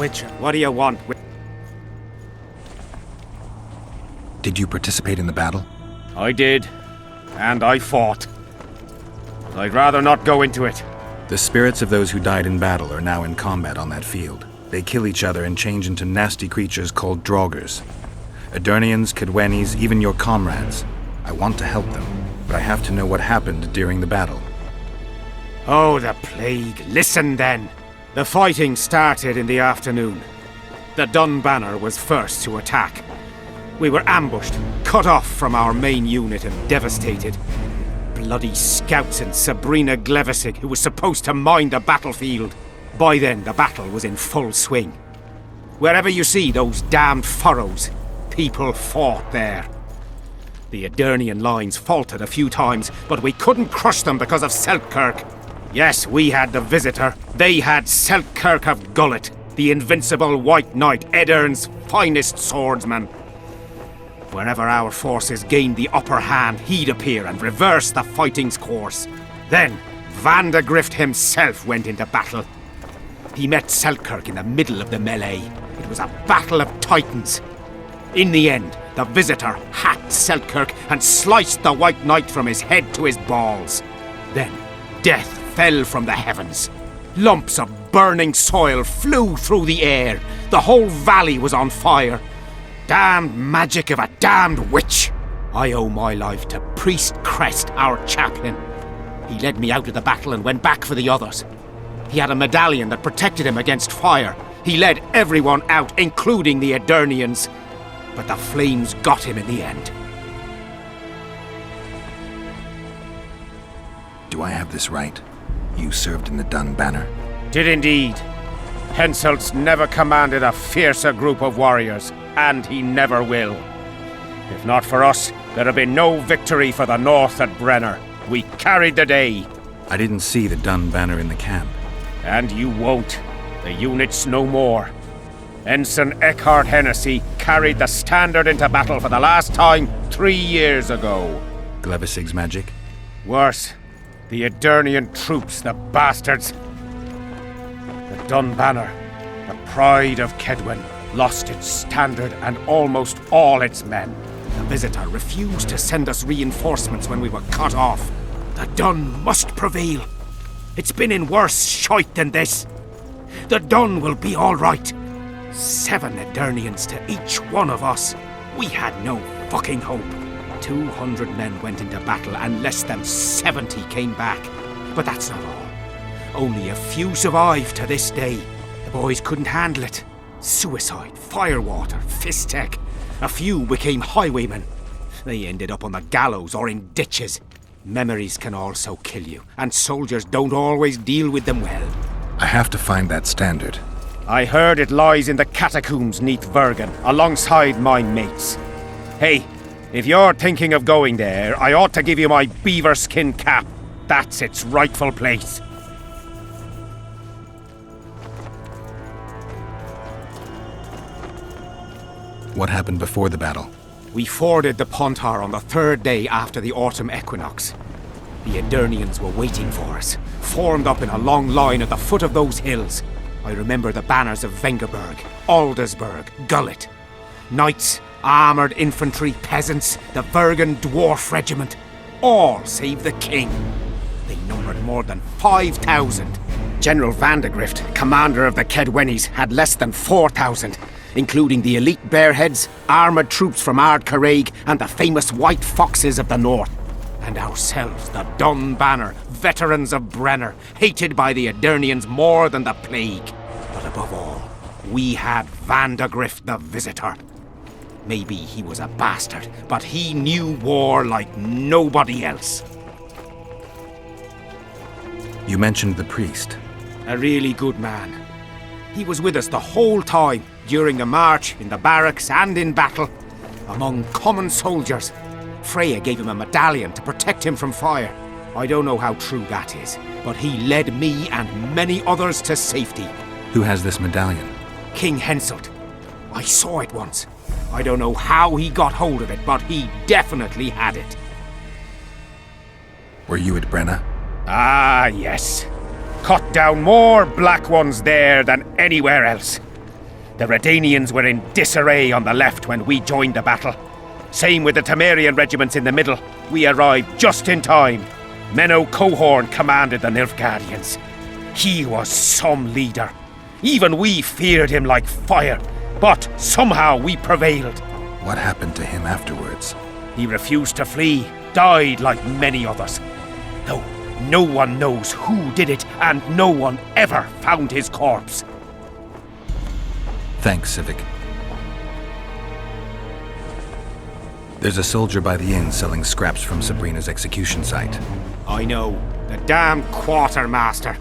Witcher, what do you want? Did you participate in the battle? I did, and I fought. I'd rather not go into it. The spirits of those who died in battle are now in combat on that field. They kill each other and change into nasty creatures called Draugrs. Aedirnians, Kaedwennis, even your comrades. I want to help them, but I have to know what happened during the battle. Oh, the plague. Listen then. The fighting started in the afternoon. The Dun Banner was first to attack. We were ambushed, cut off from our main unit and devastated. Bloody scouts and Sabrina Glevissig, who was supposed to mind the battlefield. By then, the battle was in full swing. Wherever you see those damned furrows, people fought there. The Aedirnian lines faltered a few times, but we couldn't crush them because of Selkirk. Yes, we had the Visitor. They had Selkirk of Gullet, the invincible White Knight, Edirn's finest swordsman. Wherever our forces gained the upper hand, he'd appear and reverse the fighting's course. Then, Vandegrift himself went into battle. He met Selkirk in the middle of the melee. It was a battle of titans. In the end, the Visitor hacked Selkirk and sliced the White Knight from his head to his balls. Then, death fell from the heavens. Lumps of burning soil flew through the air. The whole valley was on fire. Damned magic of a damned witch! I owe my life to Priest Crest, our chaplain. He led me out of the battle and went back for the others. He had a medallion that protected him against fire. He led everyone out, including the Aedirnians. But the flames got him in the end. Do I have this right? You served in the Dun Banner? Did indeed. Henselt's never commanded a fiercer group of warriors, and he never will. If not for us, there'd have been no victory for the North at Brenner. We carried the day. I didn't see the Dun Banner in the camp. And you won't. The unit's no more. Ensign Eckhart Hennessy carried the standard into battle for the last time 3 years ago. Glevissig's magic? Worse. The Aedirnian troops, the bastards. The Dun Banner, the pride of Kaedwen, lost its standard and almost all its men. The Visitor refused to send us reinforcements when we were cut off. The Dun must prevail. It's been in worse shite than this. The Dun will be all right. 7 Aedirnians to each one of us. We had no fucking hope. 200 men went into battle and less than 70 came back. But that's not all. Only a few survived to this day. The boys couldn't handle it. Suicide, firewater, fistek. A few became highwaymen. They ended up on the gallows or in ditches. Memories can also kill you, and soldiers don't always deal with them well. I have to find that standard. I heard it lies in the catacombs neath Bergen, alongside my mates. Hey, if you're thinking of going there, I ought to give you my beaver skin cap. That's its rightful place. What happened before the battle? We forded the Pontar on the 3rd day after the autumn equinox. The Aedirnians were waiting for us, formed up in a long line at the foot of those hills. I remember the banners of Vengerberg, Aldersburg, Gullet. Knights, armoured infantry, peasants, the Vergen Dwarf Regiment. All save the king. They numbered more than 5,000. General Vandegrift, commander of the Kaedwennis, had less than 4,000. Including the elite Bearheads, armoured troops from Ard Caraig, and the famous White Foxes of the North. And ourselves, the Dun Banner, veterans of Brenner, hated by the Aedirnians more than the plague. But above all, we had Vandegrift the Visitor. Maybe he was a bastard, but he knew war like nobody else. You mentioned the priest. A really good man. He was with us the whole time, during the march, in the barracks and in battle, among common soldiers. Freya gave him a medallion to protect him from fire. I don't know how true that is, but he led me and many others to safety. Who has this medallion? King Henselt. I saw it once. I don't know how he got hold of it, but he definitely had it. Were you at Brenna? Ah, yes. Cut down more black ones there than anywhere else. The Redanians were in disarray on the left when we joined the battle. Same with the Temerian regiments in the middle. We arrived just in time. Menno Cohorn commanded the Nilfgaardians. He was some leader. Even we feared him like fire, but somehow we prevailed. What happened to him afterwards? He refused to flee, died like many others. Though no one knows who did it, and no one ever found his corpse. Thanks, Civic. There's a soldier by the inn selling scraps from Sabrina's execution site. I know. The damn quartermaster.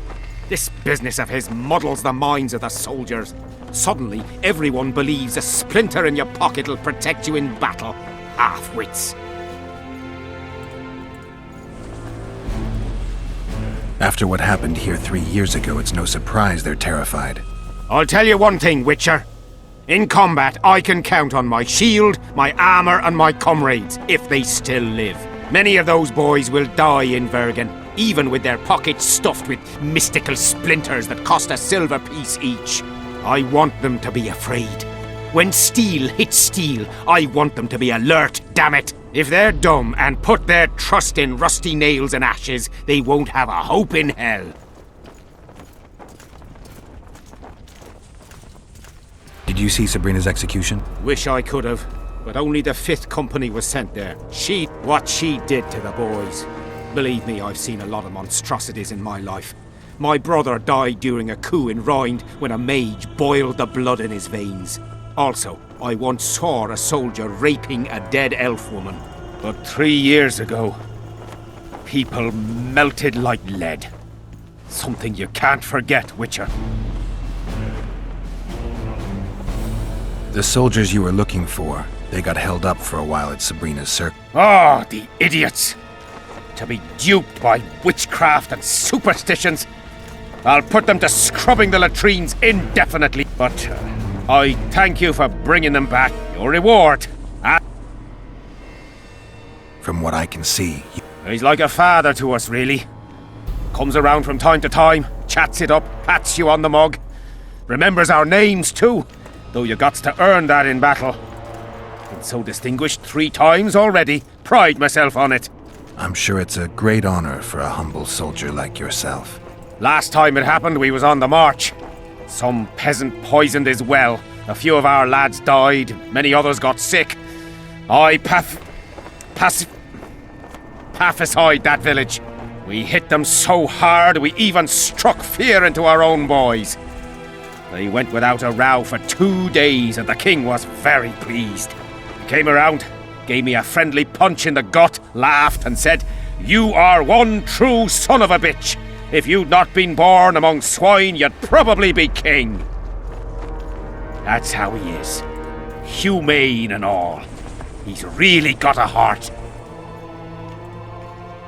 This business of his muddles the minds of the soldiers. Suddenly, everyone believes a splinter in your pocket will protect you in battle. Half-wits. After what happened here 3 years ago, it's no surprise they're terrified. I'll tell you one thing, Witcher. In combat, I can count on my shield, my armor, and my comrades, if they still live. Many of those boys will die in Vergen, even with their pockets stuffed with mystical splinters that cost a silver piece each. I want them to be afraid. When steel hits steel, I want them to be alert, damn it! If they're dumb and put their trust in rusty nails and ashes, they won't have a hope in hell. Did you see Sabrina's execution? Wish I could have, but only the 5th Company was sent there. What she did to the boys. Believe me, I've seen a lot of monstrosities in my life. My brother died during a coup in Rind when a mage boiled the blood in his veins. Also, I once saw a soldier raping a dead elf woman. But 3 years ago, people melted like lead. Something you can't forget, Witcher. The soldiers you were looking for, they got held up for a while at Sabrina's circle. Ah, the idiots! To be duped by witchcraft and superstitions. I'll put them to scrubbing the latrines indefinitely. But I thank you for bringing them back. Your reward. From what I can see, He's like a father to us, really. Comes around from time to time, chats it up, pats you on the mug. Remembers our names, too. Though you got to earn that in battle. Been so distinguished 3 times already. Pride myself on it. I'm sure it's a great honor for a humble soldier like yourself. Last time it happened, we was on the march. Some peasant poisoned his well. A few of our lads died. Many others got sick. I pacified that village. We hit them so hard, we even struck fear into our own boys. They went without a row for 2 days, and the king was very pleased. He came around, gave me a friendly punch in the gut, laughed, and said, "You are one true son of a bitch. If you'd not been born among swine, you'd probably be king." That's how he is. Humane and all. He's really got a heart.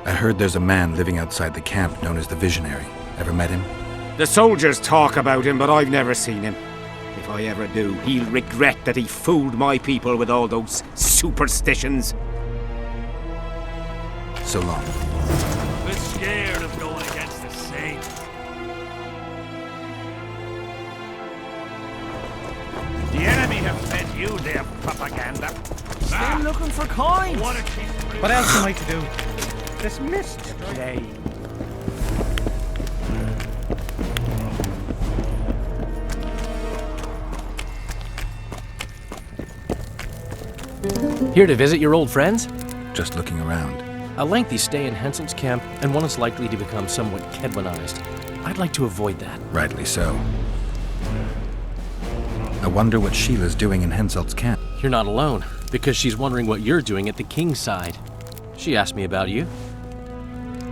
I heard there's a man living outside the camp known as the Visionary. Ever met him? The soldiers talk about him, but I've never seen him. If I ever do, he'll regret that he fooled my people with all those superstitions. So long. Bit scared of going against the Saints. The enemy have fed you their propaganda. Still looking for coins. What a keep. What else am I to do? Dismissed the play. Here to visit your old friends? Just looking around. A lengthy stay in Henselt's camp, and one is likely to become somewhat Kedwanized. I'd like to avoid that. Rightly so. I wonder what Sheila's doing in Henselt's camp. You're not alone, because she's wondering what you're doing at the king's side. She asked me about you.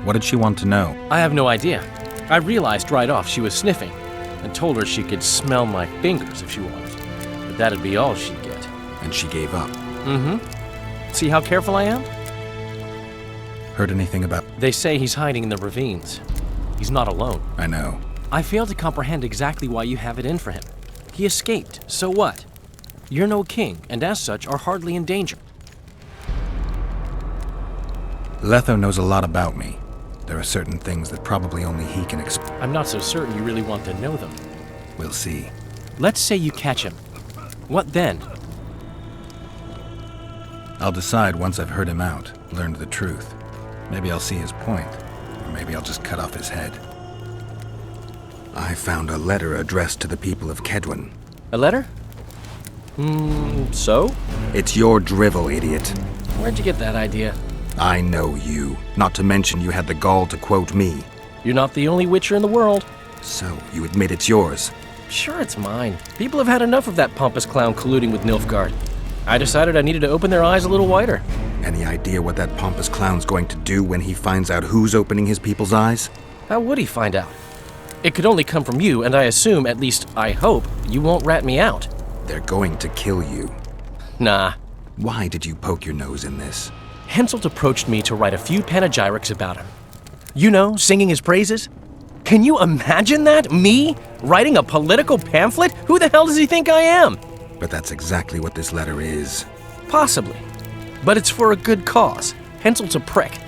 What did she want to know? I have no idea. I realized right off she was sniffing, and told her she could smell my fingers if she wanted. But that'd be all she'd get. And she gave up. Mm-hmm. See how careful I am? Heard anything about... They say he's hiding in the ravines. He's not alone. I know. I fail to comprehend exactly why you have it in for him. He escaped, so what? You're no king, and as such are hardly in danger. Letho knows a lot about me. There are certain things that probably only he can explain. I'm not so certain you really want to know them. We'll see. Let's say you catch him. What then? I'll decide once I've heard him out, learned the truth. Maybe I'll see his point, or maybe I'll just cut off his head. I found a letter addressed to the people of Kedwen. A letter? So? It's your drivel, idiot. Where'd you get that idea? I know you. Not to mention you had the gall to quote me. You're not the only Witcher in the world. So, you admit it's yours? Sure, it's mine. People have had enough of that pompous clown colluding with Nilfgaard. I decided I needed to open their eyes a little wider. Any idea what that pompous clown's going to do when he finds out who's opening his people's eyes? How would he find out? It could only come from you, and I assume, at least I hope, you won't rat me out. They're going to kill you. Nah. Why did you poke your nose in this? Henselt approached me to write a few panegyrics about him. You know, singing his praises. Can you imagine that? Me? Writing a political pamphlet? Who the hell does he think I am? But that's exactly what this letter is. Possibly. But it's for a good cause. Henselt's a prick.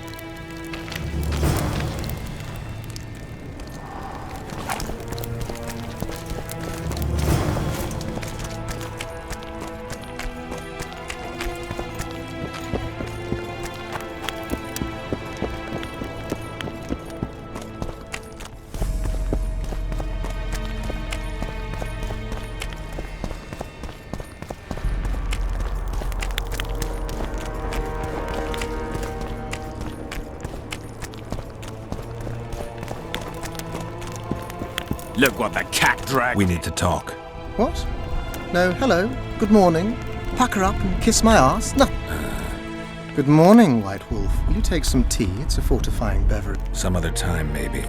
Look what the cat dragged. We need to talk. What? No, hello. Good morning. Pucker up and kiss my ass? No. Good morning, White Wolf. Will you take some tea? It's a fortifying beverage. Some other time, maybe.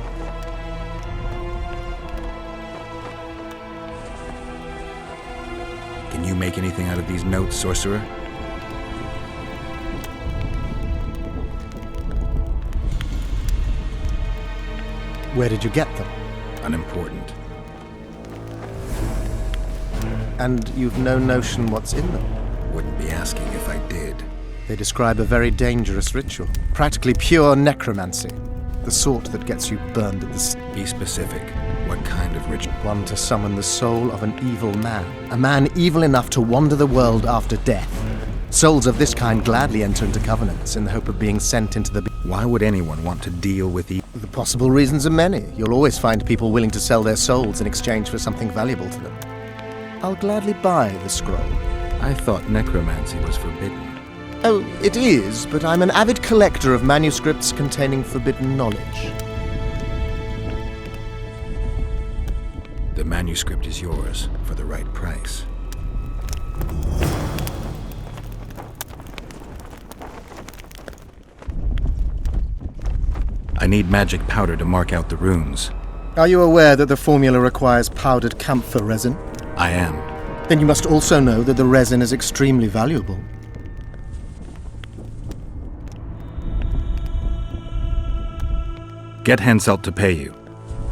Can you make anything out of these notes, sorcerer? Where did you get them? Unimportant. And you've no notion what's in them? Wouldn't be asking if I did. They describe a very dangerous ritual. Practically pure necromancy. The sort that gets you burned at the Be specific. What kind of ritual? one to summon the soul of an evil man. A man evil enough to wander the world after death. Souls of this kind gladly enter into covenants in the hope of being sent into the... Why would anyone want to deal with the... The possible reasons are many. You'll always find people willing to sell their souls in exchange for something valuable to them. I'll gladly buy the scroll. I thought necromancy was forbidden. Oh, it is, but I'm an avid collector of manuscripts containing forbidden knowledge. The manuscript is yours for the right price. I need magic powder to mark out the runes. Are you aware that the formula requires powdered camphor resin? I am. Then you must also know that the resin is extremely valuable. Get Henselt to pay you.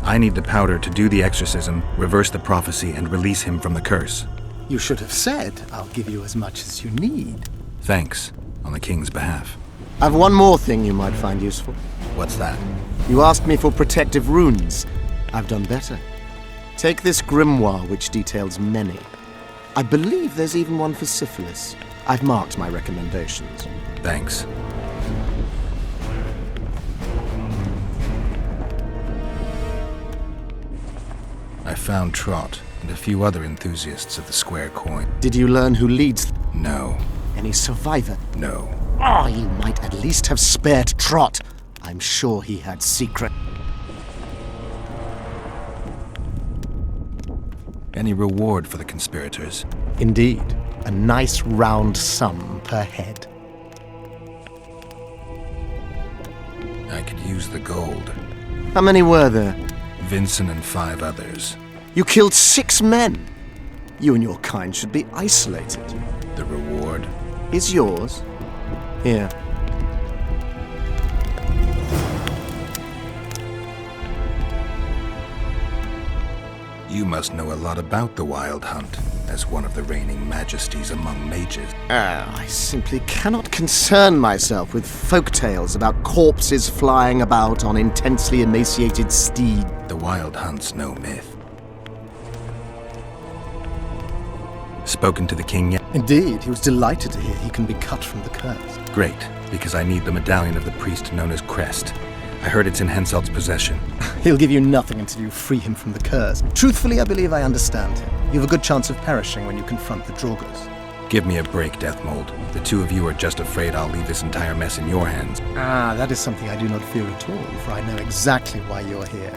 I need the powder to do the exorcism, reverse the prophecy, and release him from the curse. You should have said, I'll give you as much as you need. Thanks, on the king's behalf. I've one more thing you might find useful. What's that? You asked me for protective runes. I've done better. Take this grimoire, which details many. I believe there's even one for syphilis. I've marked my recommendations. Thanks. I found Trot and a few other enthusiasts of the square coin. Did you learn who leads? No, Any survivor? no. Oh, you might at least have spared Trot. I'm sure he had secret. Any reward for the conspirators? Indeed, a nice round sum per head. I could use the gold. How many were there? Vincent and 5 others. You killed 6 men. You and your kind should be isolated. The reward? Is yours? Here. You must know a lot about the Wild Hunt, as one of the reigning majesties among mages. I simply cannot concern myself with folk tales about corpses flying about on intensely emaciated steeds. The Wild Hunt's no myth. Spoken to the king yet? Indeed, he was delighted to hear he can be cut from the curse. Great, because I need the medallion of the priest known as Crest. I heard it's in Henselt's possession. He'll give you nothing until you free him from the curse. Truthfully, I believe I understand him. You have a good chance of perishing when you confront the Draugrs. Give me a break, Deathmold. The two of you are just afraid I'll leave this entire mess in your hands. That is something I do not fear at all, for I know exactly why you're here.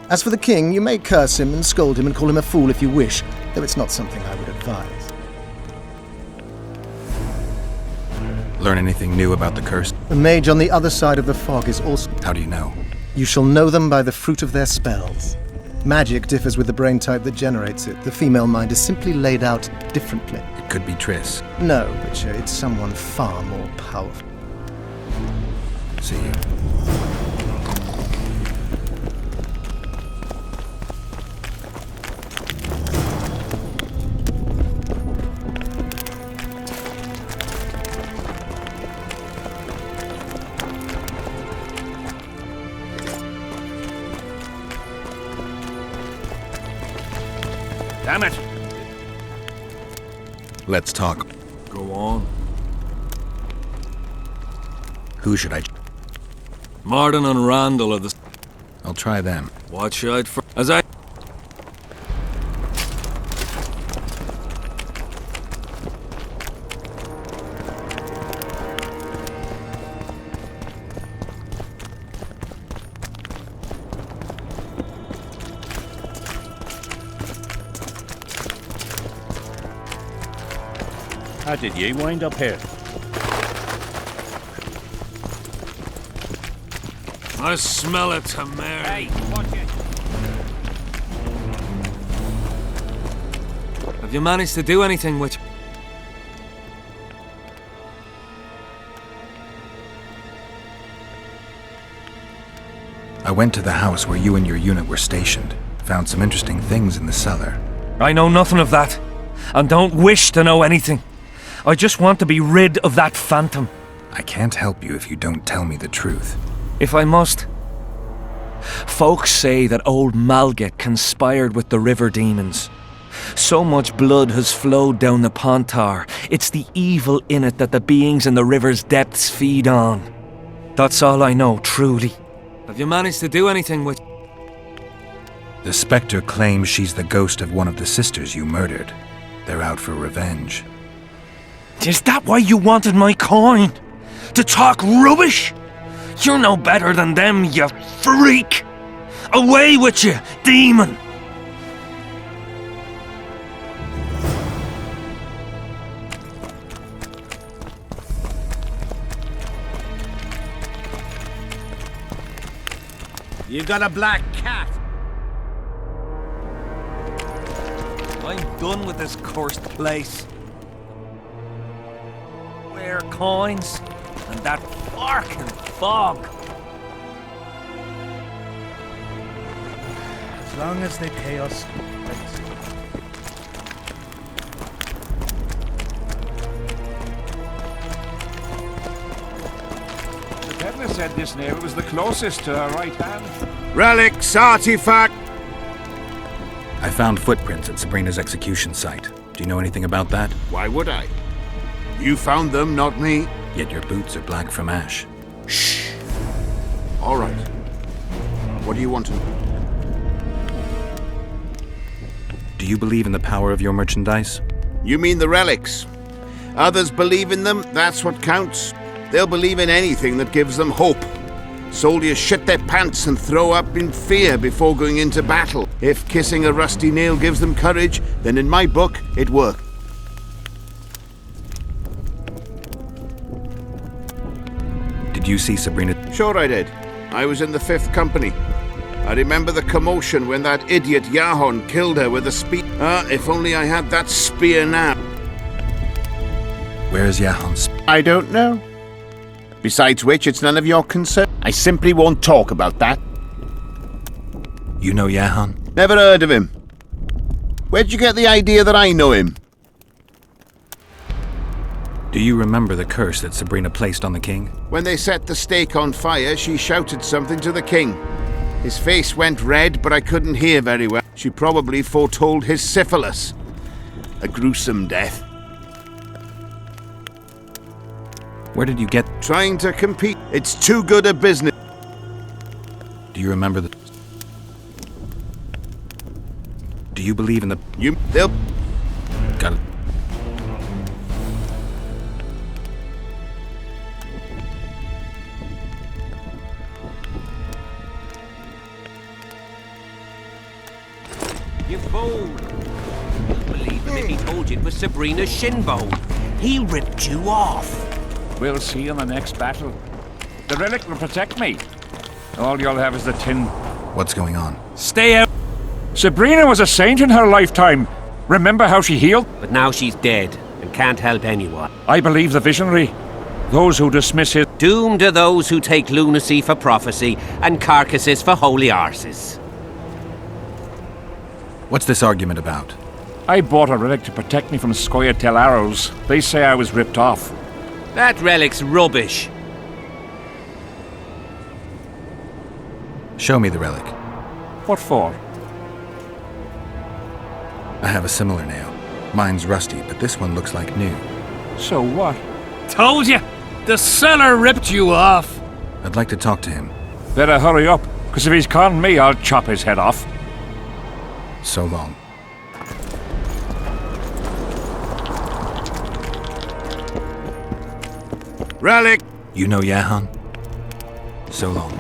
As for the king, you may curse him and scold him and call him a fool if you wish, though it's not something I would advise. Learn anything new about the curse? The mage on the other side of the fog is also... How do you know? You shall know them by the fruit of their spells. Magic differs with the brain type that generates it. The female mind is simply laid out differently. It could be Triss. No, Witcher, it's someone far more powerful. See you. Damn it! Let's talk. Go on. Who should I... Martin and Randall are the... I'll try them. Watch out for... As I... How did ye wind up here? I smell a temerity. Hey, watch it. Have you managed to do anything with... I went to the house where you and your unit were stationed. Found some interesting things in the cellar. I know nothing of that, and don't wish to know anything. I just want to be rid of that phantom. I can't help you if you don't tell me the truth. If I must. Folks say that old Malget conspired with the river demons. So much blood has flowed down the Pontar. It's the evil in it that the beings in the river's depths feed on. That's all I know, truly. Have you managed to do anything with... The Spectre claims she's the ghost of one of the sisters you murdered. They're out for revenge. Is that why you wanted my coin? To talk rubbish? You're no better than them, you freak! Away with you, demon! You got a black cat. I'm done with this cursed place. Wear coins and that fucking fog. As long as they pay us. Pedler said this neighbor was the closest to her right hand. Relics, artifact. I found footprints at Sabrina's execution site. Do you know anything about that? Why would I? You found them, not me. Yet your boots are black from ash. Shh. All right. What do you want to know? Do you believe in the power of your merchandise? You mean the relics? Others believe in them, that's what counts. They'll believe in anything that gives them hope. Soldiers shit their pants and throw up in fear before going into battle. If kissing a rusty nail gives them courage, then in my book, it worked. Did you see Sabrina? Sure I did. I was in the 5th Company. I remember the commotion when that idiot Yahon killed her with a spear. If only I had that spear now. Where is Yahon's? I don't know. Besides which, it's none of your concern. I simply won't talk about that. You know Yahon? Never heard of him. Where'd you get the idea that I know him? Do you remember the curse that Sabrina placed on the king? When they set the stake on fire, she shouted something to the king. His face went red, but I couldn't hear very well. She probably foretold his syphilis. A gruesome death. Where did you get... Trying to compete. It's too good a business. Do you remember the... Do you believe in the... They'll... Got it. You fool! You'd believe him if he told you it was Sabrina's shin bone. He ripped you off. We'll see in the next battle. The relic will protect me. All you'll have is the tin. What's going on? Stay out! Sabrina was a saint in her lifetime. Remember how she healed? But now she's dead and can't help anyone. I believe the visionary. Those who dismiss his... Doomed are those who take lunacy for prophecy and carcasses for holy arses. What's this argument about? I bought a relic to protect me from Scoia'tael arrows. They say I was ripped off. That relic's rubbish. Show me the relic. What for? I have a similar nail. Mine's rusty, but this one looks like new. So what? Told you! The seller ripped you off! I'd like to talk to him. Better hurry up, because if he's conned me, I'll chop his head off. So long. Relic! You know Yahan? So long.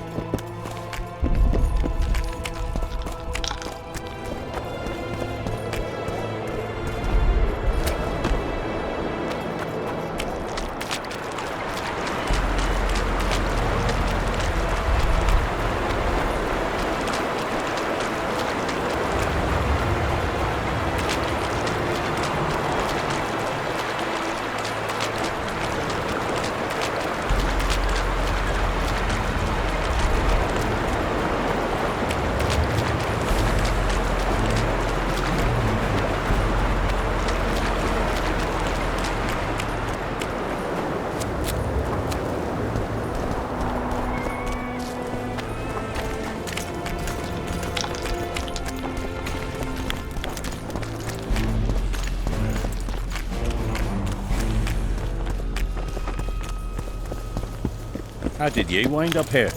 How did you wind up here?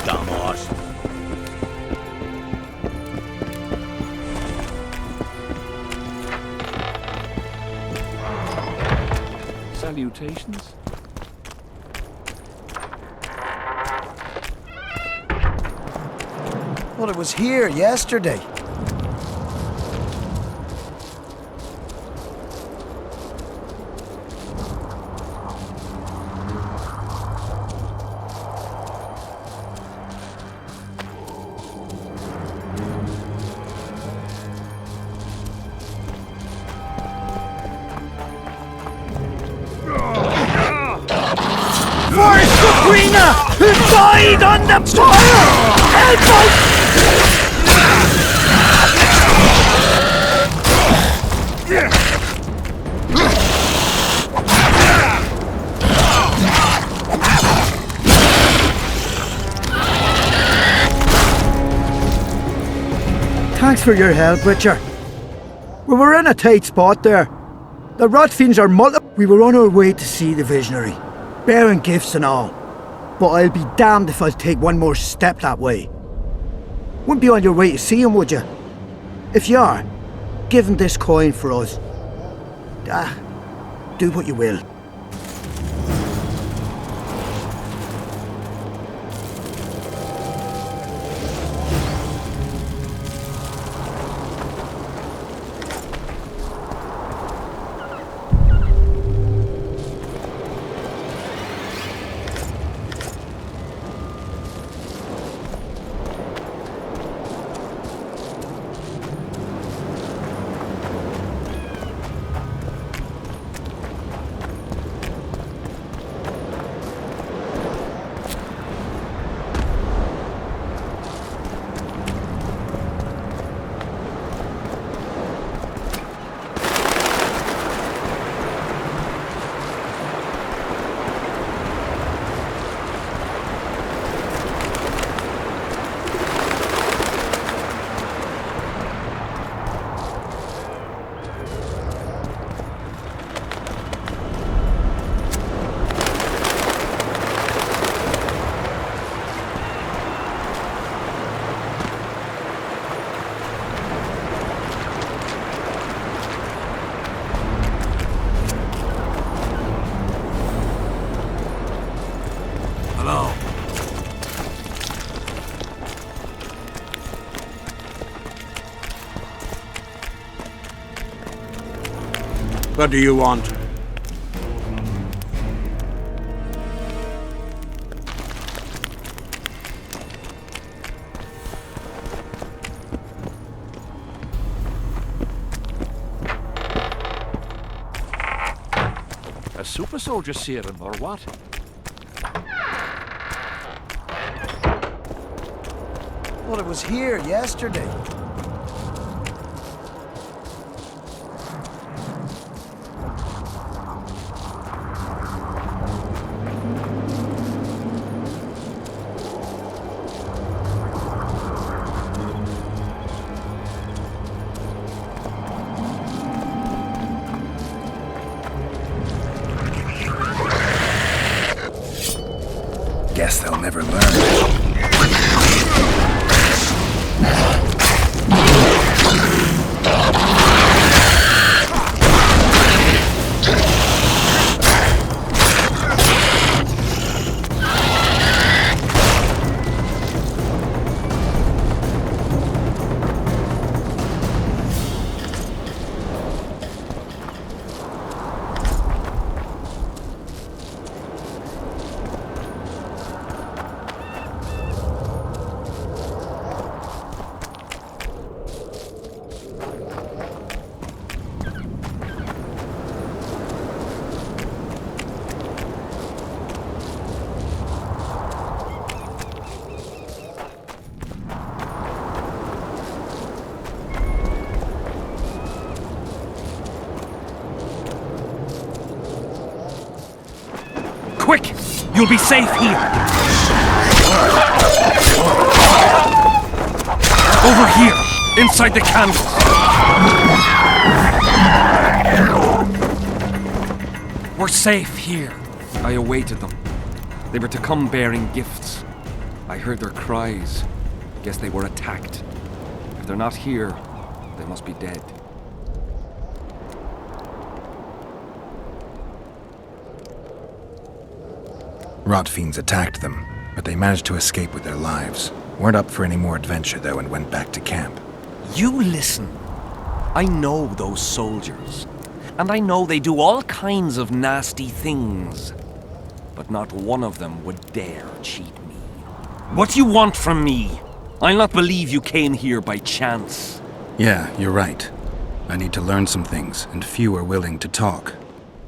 Dumb horse. Salutations. Well, it was here yesterday. For Sabrina, who died on the fire! Help us! Thanks for your help, Witcher. We were in a tight spot there. The Rotfiends are We were on our way to see the Visionary, bearing gifts and all. But I'll be damned if I'll take one more step that way. Wouldn't be on your way to see him, would you? If you are, give him this coin for us. Do what you will. What do you want? A super soldier serum, or what? Well, it was here yesterday. Guess they'll never learn. Quick! You'll be safe here! Over here! Inside the candles! We're safe here. I awaited them. They were to come bearing gifts. I heard their cries. Guess they were attacked. If they're not here, they must be dead. Rot fiends attacked them, but they managed to escape with their lives. Weren't up for any more adventure, though, and went back to camp. You listen. I know those soldiers. And I know they do all kinds of nasty things. But not one of them would dare cheat me. What do you want from me? I'll not believe you came here by chance. Yeah, you're right. I need to learn some things, and few are willing to talk.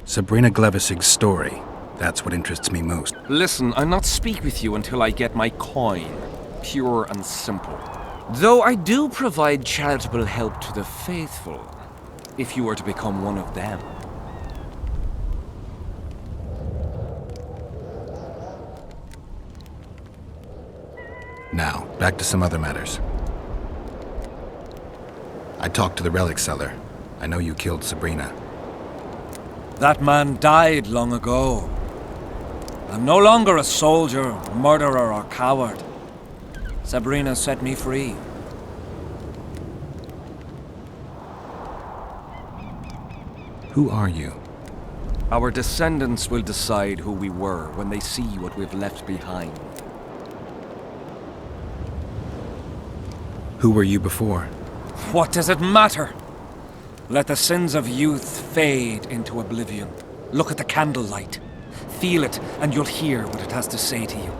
Sabrina Glevisig's story. That's what interests me most. Listen, I'll not speak with you until I get my coin. Pure and simple. Though I do provide charitable help to the faithful, if you were to become one of them. Now, back to some other matters. I talked to the relic seller. I know you killed Sabrina. That man died long ago. I'm no longer a soldier, murderer, or coward. Sabrina set me free. Who are you? Our descendants will decide who we were when they see what we've left behind. Who were you before? What does it matter? Let the sins of youth fade into oblivion. Look at the candlelight. Feel it, and you'll hear what it has to say to you.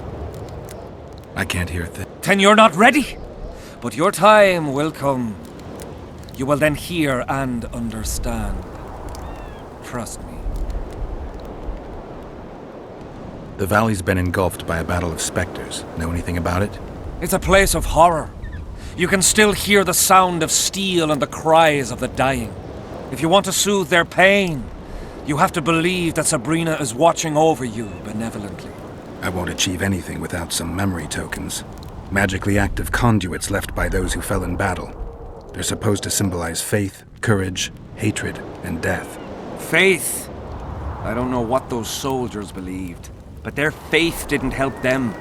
I can't hear a thing. Then you're not ready? But your time will come. You will then hear and understand. Trust me. The valley's been engulfed by a battle of specters. Know anything about it? It's a place of horror. You can still hear the sound of steel and the cries of the dying. If you want to soothe their pain, you have to believe that Sabrina is watching over you benevolently. I won't achieve anything without some memory tokens. Magically active conduits left by those who fell in battle. They're supposed to symbolize faith, courage, hatred, and death. Faith? I don't know what those soldiers believed, but their faith didn't help them.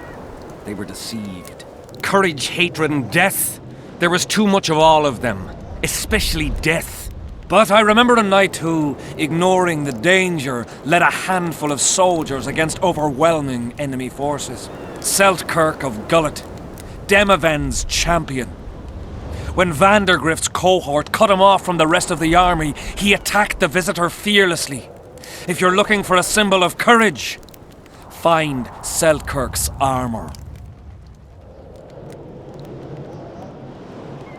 They were deceived. Courage, hatred, and death. There was too much of all of them, especially death. But I remember a knight who, ignoring the danger, led a handful of soldiers against overwhelming enemy forces. Seltkirk of Gullet, Demavend's champion. When Vandergrift's cohort cut him off from the rest of the army, he attacked the visitor fearlessly. If you're looking for a symbol of courage, find Selkirk's armor.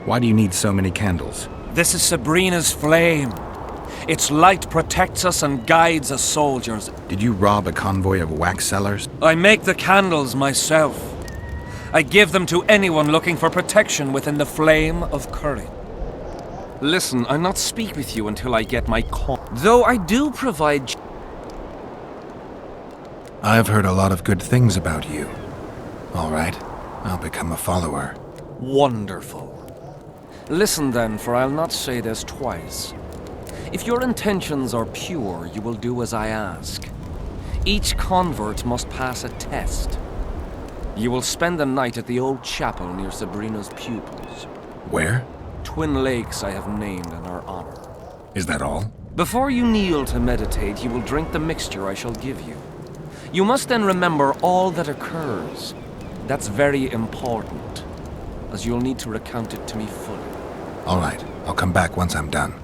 Why do you need so many candles? This is Sabrina's flame. Its light protects us and guides us soldiers. Did you rob a convoy of wax sellers? I make the candles myself. I give them to anyone looking for protection within the flame of courage. Listen, I'll not speak with you until I get my though I do provide... I've heard a lot of good things about you. All right, I'll become a follower. Wonderful. Listen then, for I'll not say this twice. If your intentions are pure, you will do as I ask. Each convert must pass a test. You will spend the night at the old chapel near Sabrina's pupils. Where? Twin Lakes I have named in her honor. Is that all? Before you kneel to meditate, you will drink the mixture I shall give you. You must then remember all that occurs. That's very important, as you'll need to recount it to me fully. All right, I'll come back once I'm done.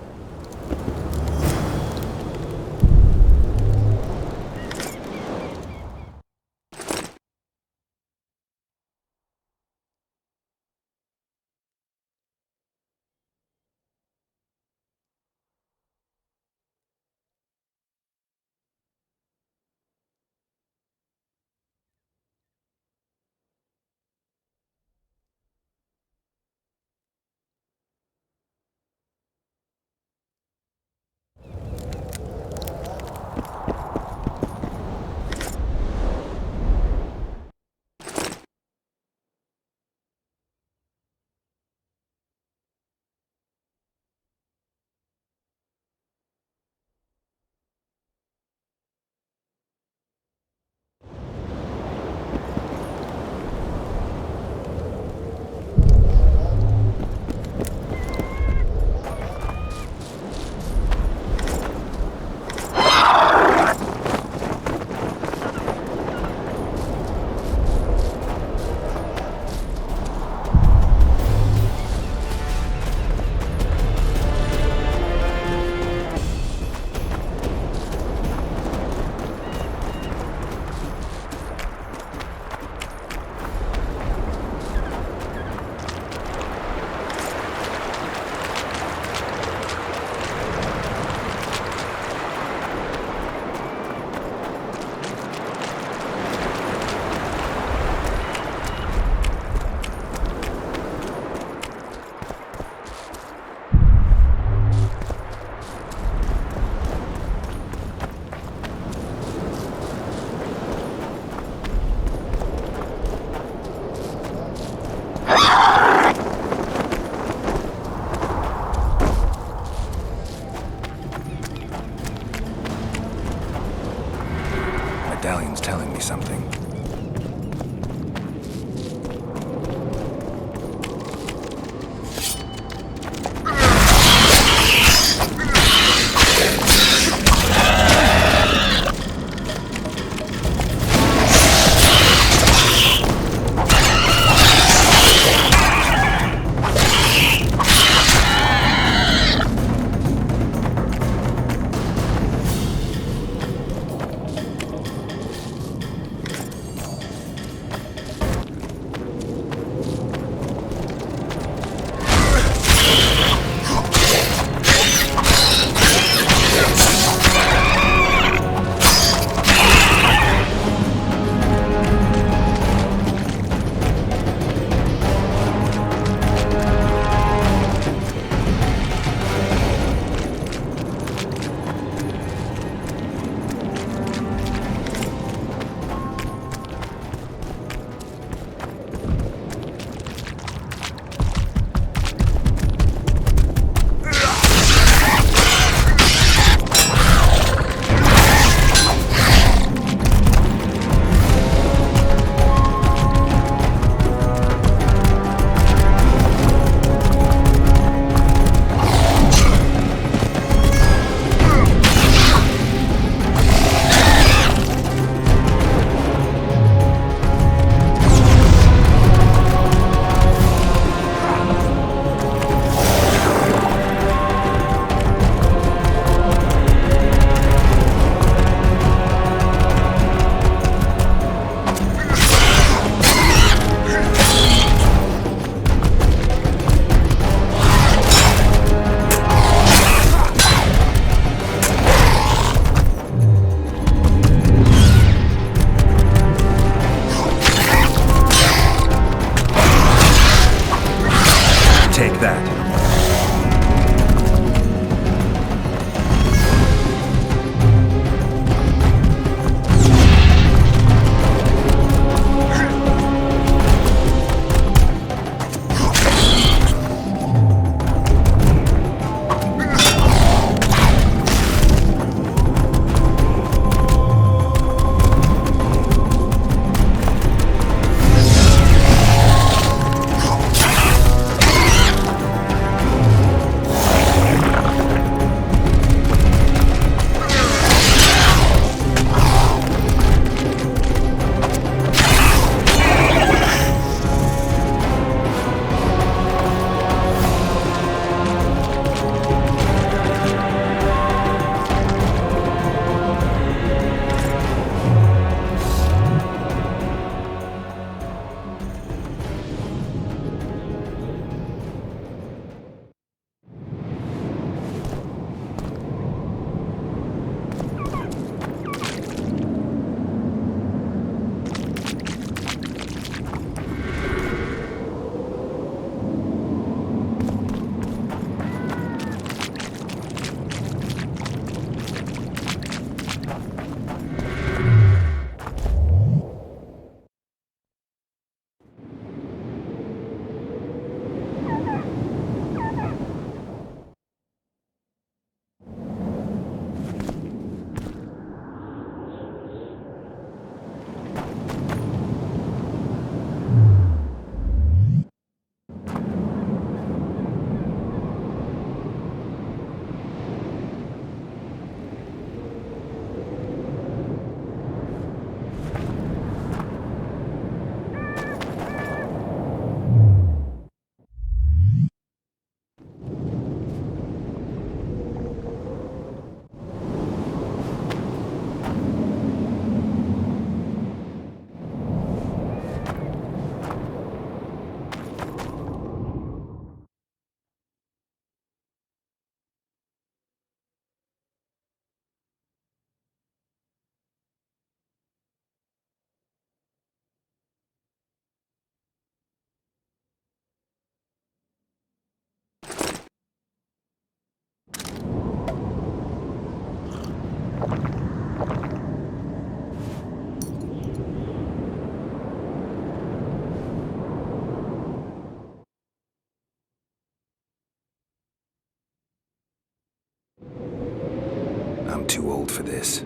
too old for this.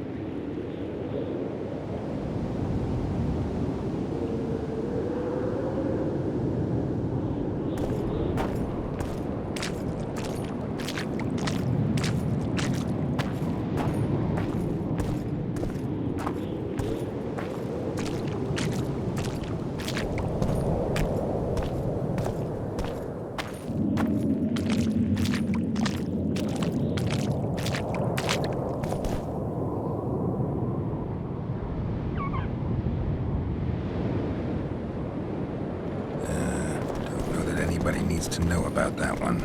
Nobody needs to know about that one.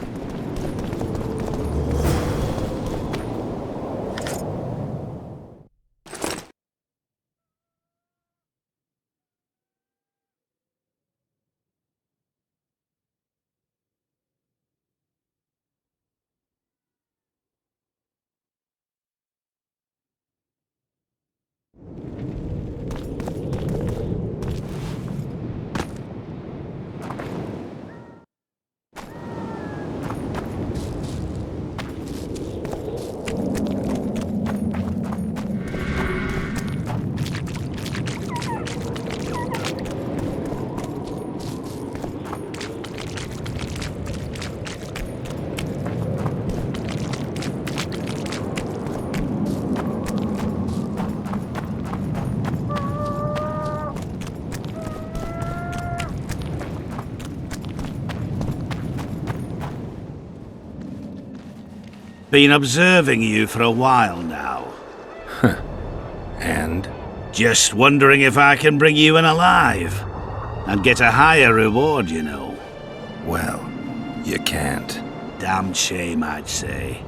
Been observing you for a while now. And? Just wondering if I can bring you in alive. And get a higher reward, you know. Well, you can't. Damn shame, I'd say.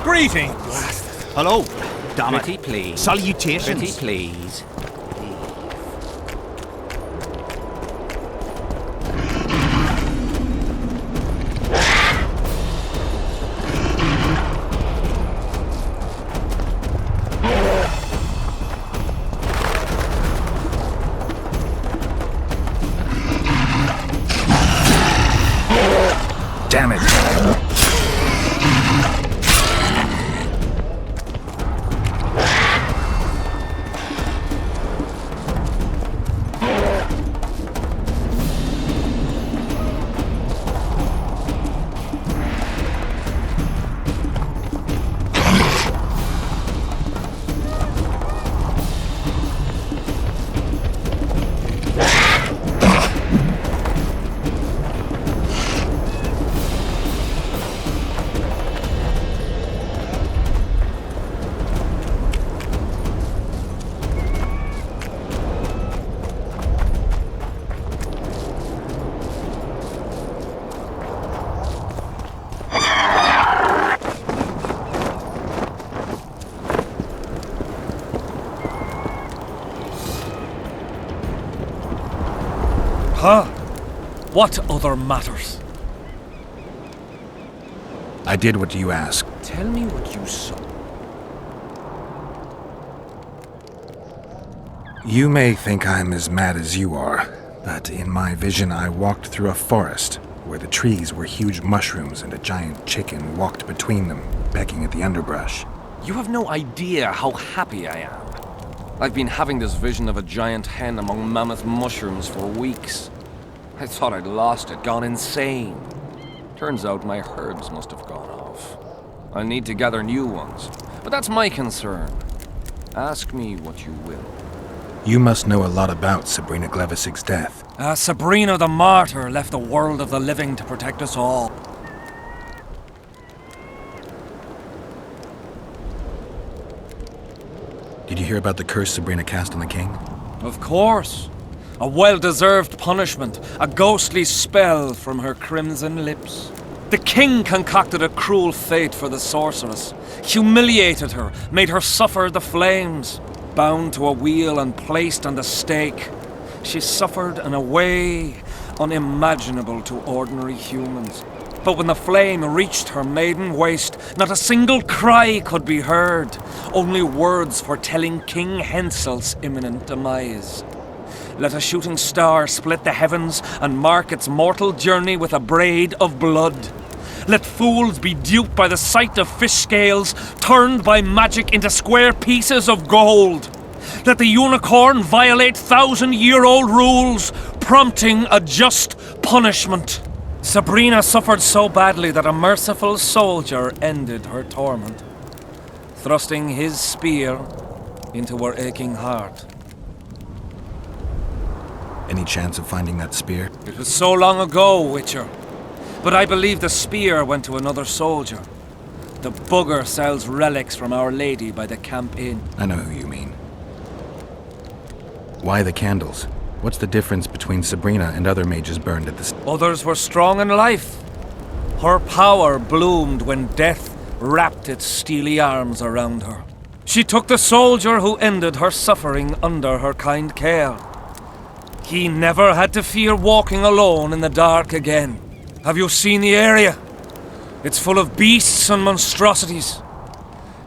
Greetings! Hello, damn it. Pretty please. Salutations. Pretty please. Damn it. Huh? What other matters? I did what you asked. Tell me what you saw. You may think I'm as mad as you are, but in my vision I walked through a forest where the trees were huge mushrooms and a giant chicken walked between them, pecking at the underbrush. You have no idea how happy I am. I've been having this vision of a giant hen among mammoth mushrooms for weeks. I thought I'd lost it, gone insane. Turns out my herbs must have gone off. I'll need to gather new ones, but that's my concern. Ask me what you will. You must know a lot about Sabrina Glevisig's death. Sabrina the Martyr left the world of the living to protect us all. Did you hear about the curse Sabrina cast on the king? Of course. A well-deserved punishment, a ghostly spell from her crimson lips. The king concocted a cruel fate for the sorceress, humiliated her, made her suffer the flames. Bound to a wheel and placed on the stake, she suffered in a way unimaginable to ordinary humans. But when the flame reached her maiden waist, not a single cry could be heard, only words foretelling King Hensel's imminent demise. Let a shooting star split the heavens and mark its mortal journey with a braid of blood. Let fools be duped by the sight of fish scales, turned by magic into square pieces of gold. Let the unicorn violate 1,000-year-old rules, prompting a just punishment. Sabrina suffered so badly that a merciful soldier ended her torment, thrusting his spear into her aching heart. Any chance of finding that spear? It was so long ago, Witcher. But I believe the spear went to another soldier. The bugger sells relics from Our Lady by the Camp Inn. I know who you mean. Why the candles? What's the difference between Sabrina and other mages burned at the... Others were strong in life. Her power bloomed when death wrapped its steely arms around her. She took the soldier who ended her suffering under her kind care. He never had to fear walking alone in the dark again. Have you seen the area? It's full of beasts and monstrosities.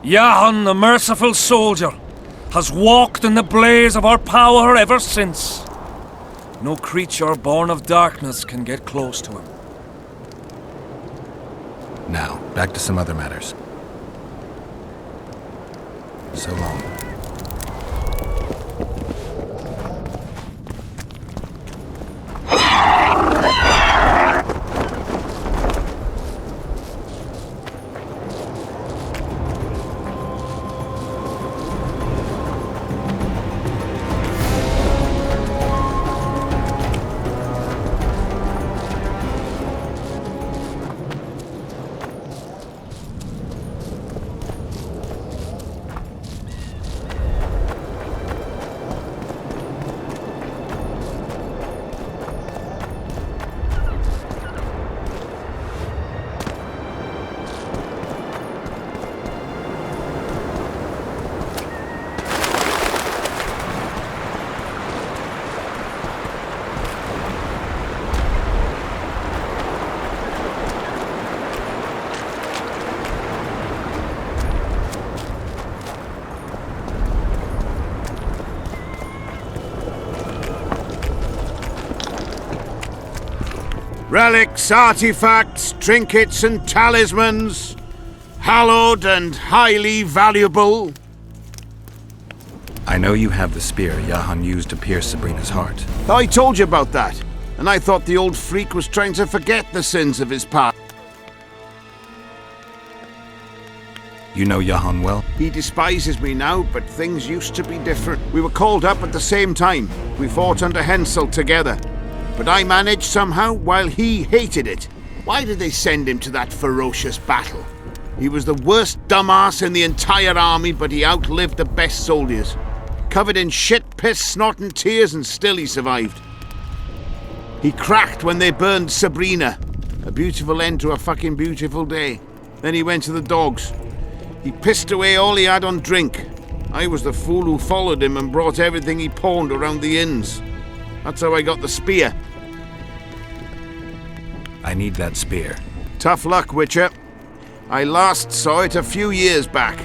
Jahan, the merciful soldier, has walked in the blaze of our power ever since. No creature born of darkness can get close to him. Now, back to some other matters. So long. Relics, artifacts, trinkets and talismans, hallowed and highly valuable. I know you have the spear Jahan used to pierce Sabrina's heart. I told you about that, and I thought the old freak was trying to forget the sins of his past. You know Jahan well? He despises me now, but things used to be different. We were called up at the same time. We fought under Hensel together. But I managed somehow, while he hated it. Why did they send him to that ferocious battle? He was the worst dumbass in the entire army, but he outlived the best soldiers. Covered in shit, piss, snot and tears, and still he survived. He cracked when they burned Sabrina. A beautiful end to a fucking beautiful day. Then he went to the dogs. He pissed away all he had on drink. I was the fool who followed him and brought everything he pawned around the inns. That's how I got the spear. I need that spear. Tough luck, Witcher. I last saw it a few years back.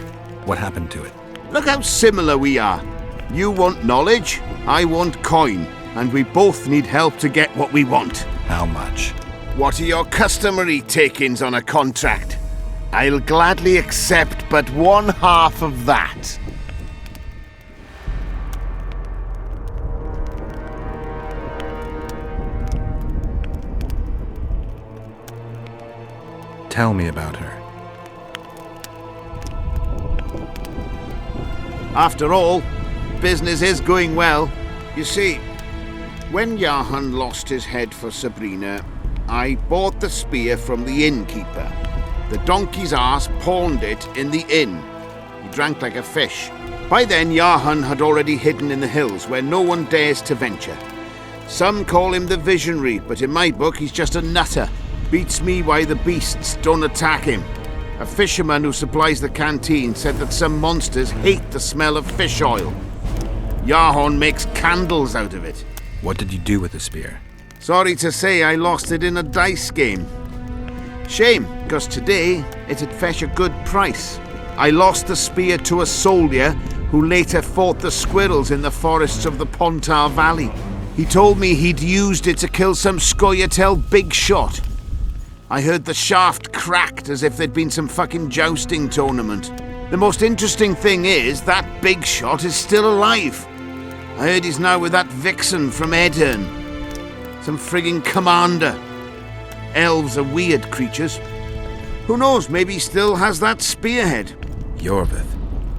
What happened to it? Look how similar we are. You want knowledge, I want coin, and we both need help to get what we want. How much? What are your customary takings on a contract? I'll gladly accept but 1/2 of that. Tell me about her. After all, business is going well. You see, when Johann lost his head for Sabrina, I bought the spear from the innkeeper. The donkey's ass pawned it in the inn. He drank like a fish. By then, Johann had already hidden in the hills, where no one dares to venture. Some call him the Visionary, but in my book, he's just a nutter. Beats me why the beasts don't attack him. A fisherman who supplies the canteen said that some monsters hate the smell of fish oil. Johann makes candles out of it. What did you do with the spear? Sorry to say I lost it in a dice game. Shame, because today it'd fetch a good price. I lost the spear to a soldier who later fought the squirrels in the forests of the Pontar Valley. He told me he'd used it to kill some Scoia'tael big shot. I heard the shaft cracked as if there'd been some fucking jousting tournament. The most interesting thing is that big shot is still alive. I heard he's now with that vixen from Edirn. Some frigging commander. Elves are weird creatures. Who knows, maybe he still has that spearhead. Yorvith.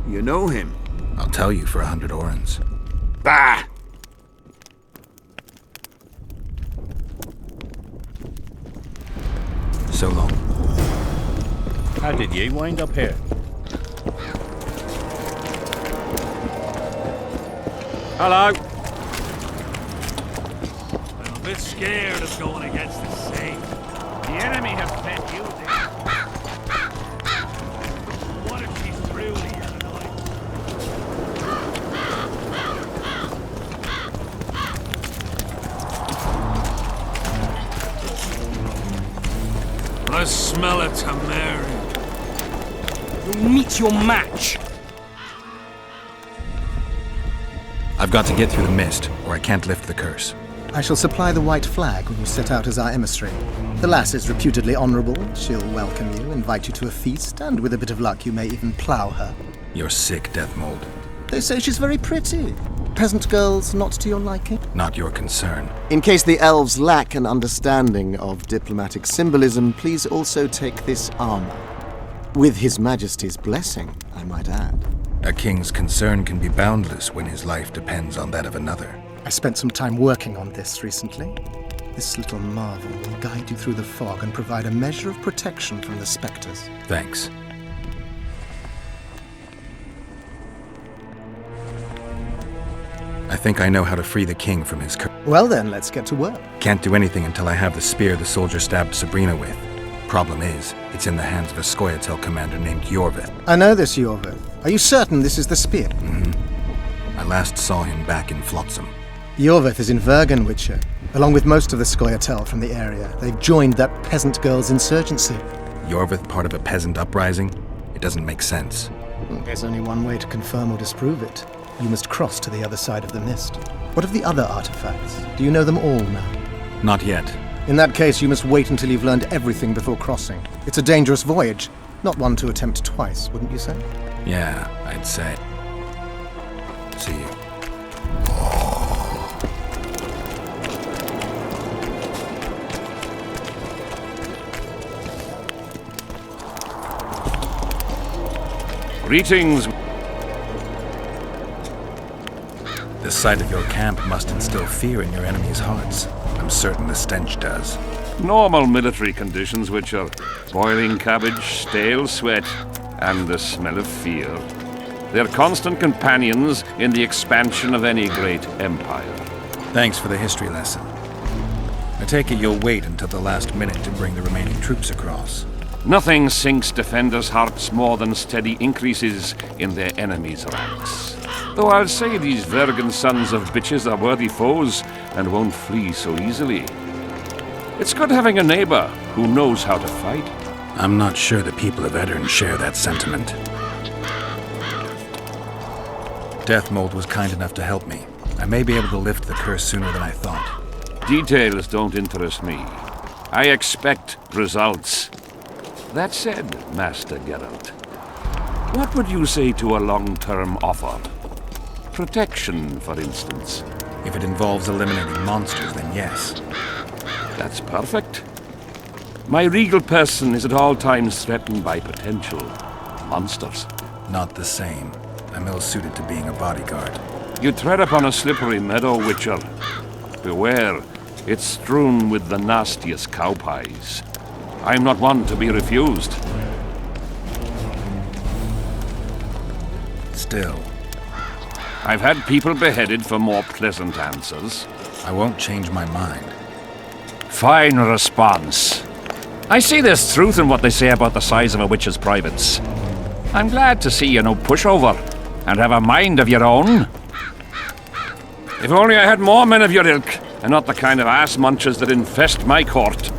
You know him? I'll tell you for 100 orens. Bah! So long. How did you wind up here? Hello. I'm a bit scared of going against the Saint. The enemy have sent you there. What if she's through here tonight? I smell a Tamari. You'll meet your match. I've got to get through the mist, or I can't lift the curse. I shall supply the white flag when you set out as our emissary. The lass is reputedly honourable. She'll welcome you, invite you to a feast, and with a bit of luck you may even plough her. You're sick, Deathmold. They say she's very pretty. Peasant girls not to your liking? Not your concern. In case the elves lack an understanding of diplomatic symbolism, please also take this armor. With His Majesty's blessing, I might add. A king's concern can be boundless when his life depends on that of another. I spent some time working on this recently. This little marvel will guide you through the fog and provide a measure of protection from the spectres. Thanks. I think I know how to free the king from his curse. Well then, let's get to work. Can't do anything until I have the spear the soldier stabbed Sabrina with. Problem is, it's in the hands of a Scoia'tael commander named Yorvith. I know this Yorvith. Are you certain this is the spear? Mm-hmm. I last saw him back in Flotsam. Yorvith is in Vergen, Witcher. Along with most of the Scoia'tael from the area, they've joined that peasant girl's insurgency. Yorvith part of a peasant uprising? It doesn't make sense. There's only one way to confirm or disprove it. You must cross to the other side of the mist. What of the other artifacts? Do you know them all now? Not yet. In that case, you must wait until you've learned everything before crossing. It's a dangerous voyage, not one to attempt twice, wouldn't you say? Yeah, I'd say. See you. Greetings. The sight of your camp must instill fear in your enemies' hearts. I'm certain the stench does. Normal military conditions, which are boiling cabbage, stale sweat, and the smell of fear. They're constant companions in the expansion of any great empire. Thanks for the history lesson. I take it you'll wait until the last minute to bring the remaining troops across. Nothing sinks defenders' hearts more than steady increases in their enemies' ranks. Though I'll say these Vergen sons of bitches are worthy foes and won't flee so easily. It's good having a neighbor who knows how to fight. I'm not sure the people of Edirn share that sentiment. Deathmold was kind enough to help me. I may be able to lift the curse sooner than I thought. Details don't interest me. I expect results. That said, Master Geralt, what would you say to a long-term offer? Protection, for instance. If it involves eliminating monsters, then yes. That's perfect. My regal person is at all times threatened by potential monsters. Not the same. I'm ill-suited to being a bodyguard. You tread upon a slippery meadow, Witcher. Beware, it's strewn with the nastiest cow pies. I'm not one to be refused. Still, I've had people beheaded for more pleasant answers. I won't change my mind. Fine response. I see there's truth in what they say about the size of a witch's privates. I'm glad to see you're no pushover and have a mind of your own. If only I had more men of your ilk, and not the kind of ass munchers that infest my court.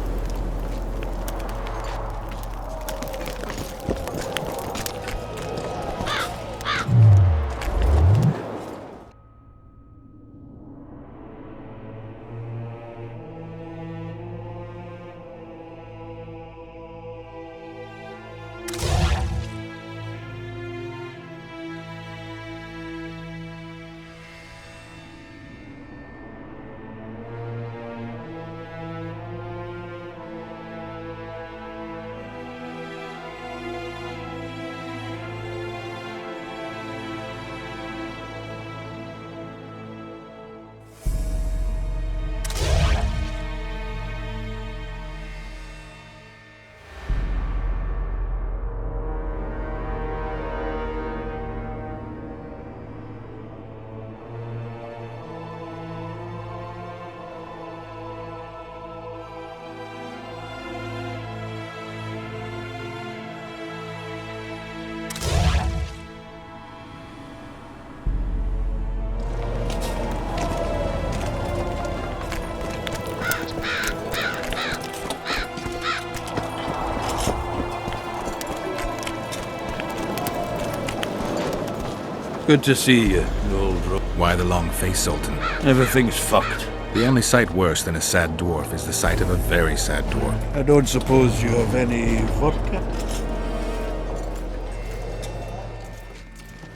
Good to see you, old Why the long face, Sultan? Everything's fucked. The only sight worse than a sad dwarf is the sight of a very sad dwarf. I don't suppose you have any vodka?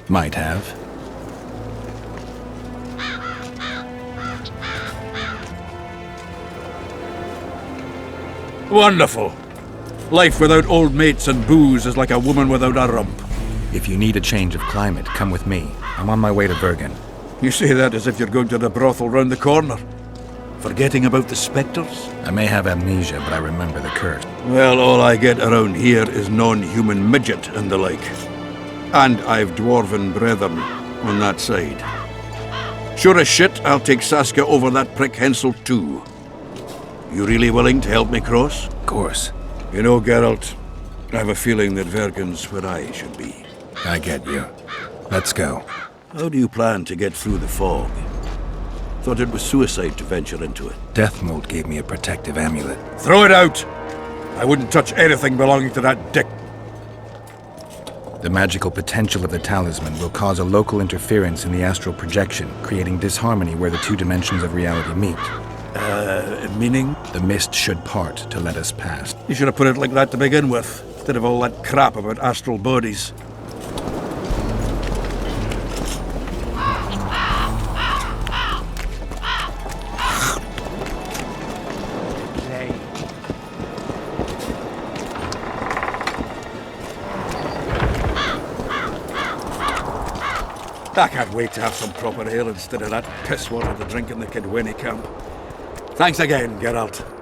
Might have. Wonderful. Life without old mates and booze is like a woman without a rump. If you need a change of climate, come with me. I'm on my way to Bergen. You say that as if you're going to the brothel round the corner. Forgetting about the spectres? I may have amnesia, but I remember the curse. Well, all I get around here is non-human midget and the like. And I've dwarven brethren on that side. Sure as shit, I'll take Saskia over that prick Hensel too. You really willing to help me cross? Of course. You know, Geralt, I have a feeling that Vergen's where I should be. I get you. Let's go. How do you plan to get through the fog? Thought it was suicide to venture into it. Deathmold gave me a protective amulet. Throw it out! I wouldn't touch anything belonging to that dick. The magical potential of the talisman will cause a local interference in the astral projection, creating disharmony where the two dimensions of reality meet. Meaning? The mist should part to let us pass. You should have put it like that to begin with, instead of all that crap about astral bodies. I can't wait to have some proper ale instead of that piss water to drink in the Kidweni camp. Thanks again, Geralt.